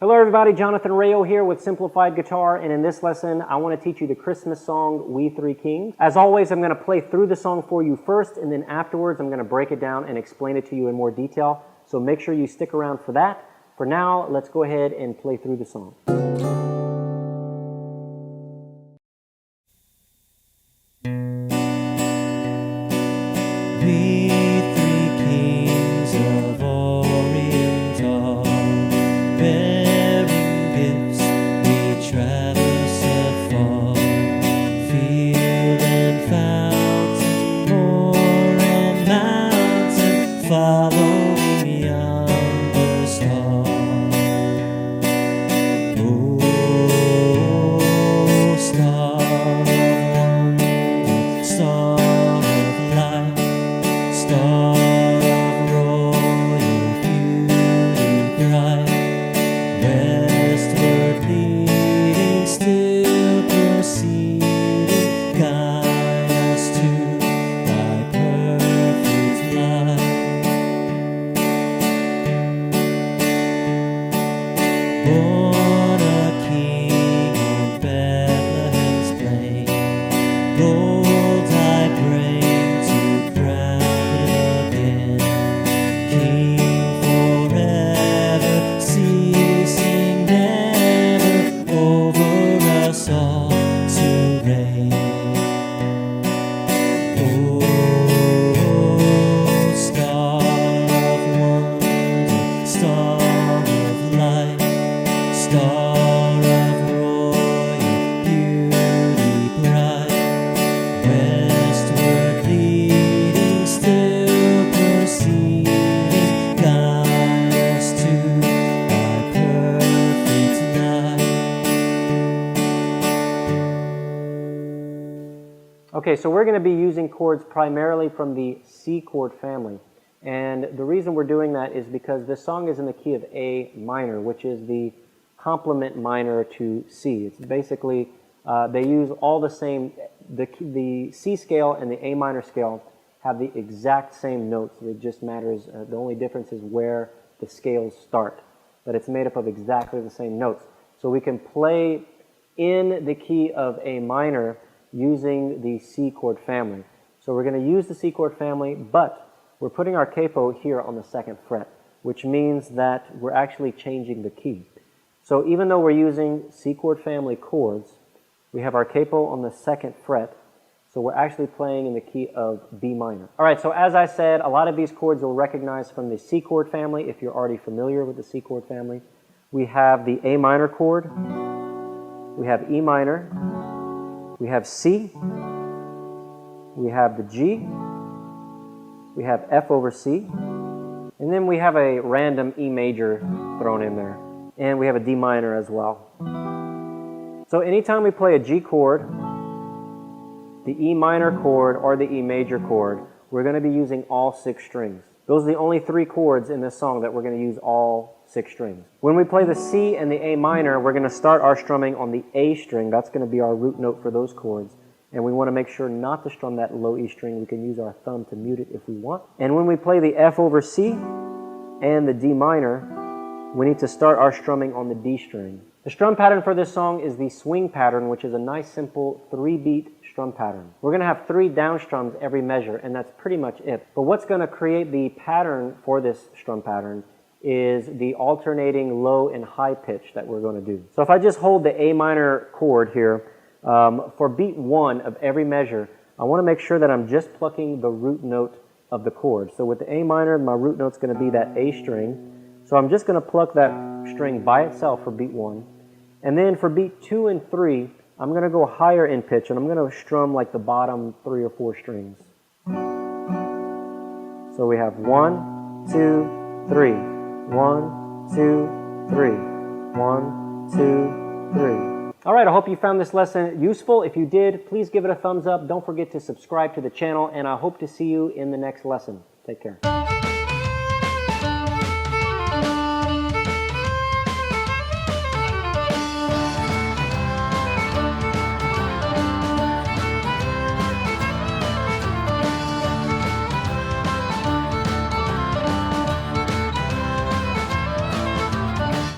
Hello everybody, Jonathan Rayo here with Simplified Guitar, and in this lesson I want to teach you the Christmas song, We Three Kings. As always, I'm going to play through the song for you first, and then afterwards I'm going to break it down and explain it to you in more detail, so make sure you stick around for that. For now, let's go ahead and play through the song. We three kings of Orient are, bearing gifts, we traverse afar, field and fountain, moor and mountain, following yonder star. Oh, star of wonder, star of light, star of royal beauty bright, westward leading, still proceeding, guide us to thy perfect light. Born a king on Bethlehem's plain, gold I bring to crown him again, King forever, ceasing never, over us all to reign. Oh, star of wonder, star of light, star of royal beauty bright, westward leading, still proceeding, guide us to thy perfect light. Okay, so we're going to be using chords primarily from the C chord family. And the reason we're doing that is because this song is in the key of A minor, which is the complement minor to C. It's basically, they use all the same, the C scale and the A minor scale have the exact same notes. It just matters, the only difference is where the scales start. But it's made up of exactly the same notes. So we can play in the key of A minor using the C chord family. So we're going to use the C chord family, but we're putting our capo here on the 2nd fret, which means that we're actually changing the key. So even though we're using C chord family chords, we have our capo on the 2nd fret, so we're actually playing in the key of B minor. All right, so as I said, a lot of these chords you'll recognize from the C chord family if you're already familiar with the C chord family. We have the A minor chord, we have E minor, we have C, we have the G, we have F over C, and then we have a random E major thrown in there. And we have a D minor as well. So anytime we play a G chord, the E minor chord, or the E major chord, we're going to be using all 6 strings. Those are the only 3 chords in this song that we're going to use all 6 strings. When we play the C and the A minor, we're going to start our strumming on the A string. That's going to be our root note for those chords. And we want to make sure not to strum that low E string. We can use our thumb to mute it if we want. And when we play the F over C and the D minor, we need to start our strumming on the D string. The strum pattern for this song is the swing pattern, which is a nice simple 3-beat strum pattern. We're going to have 3 down strums every measure, and that's pretty much it. But what's going to create the pattern for this strum pattern is the alternating low and high pitch that we're going to do. So if I just hold the A minor chord here, for beat 1 of every measure, I want to make sure that I'm just plucking the root note of the chord. So with the A minor, my root note's going to be that A string. So I'm just going to pluck that string by itself for beat 1. And then for beat 2 and 3, I'm going to go higher in pitch, and I'm going to strum like the bottom 3 or 4 strings. So we have 1, 2, 3. 1, 2, 3. 1, 2, 3. All right, I hope you found this lesson useful. If you did, please give it a thumbs up. Don't forget to subscribe to the channel, and I hope to see you in the next lesson. Take care.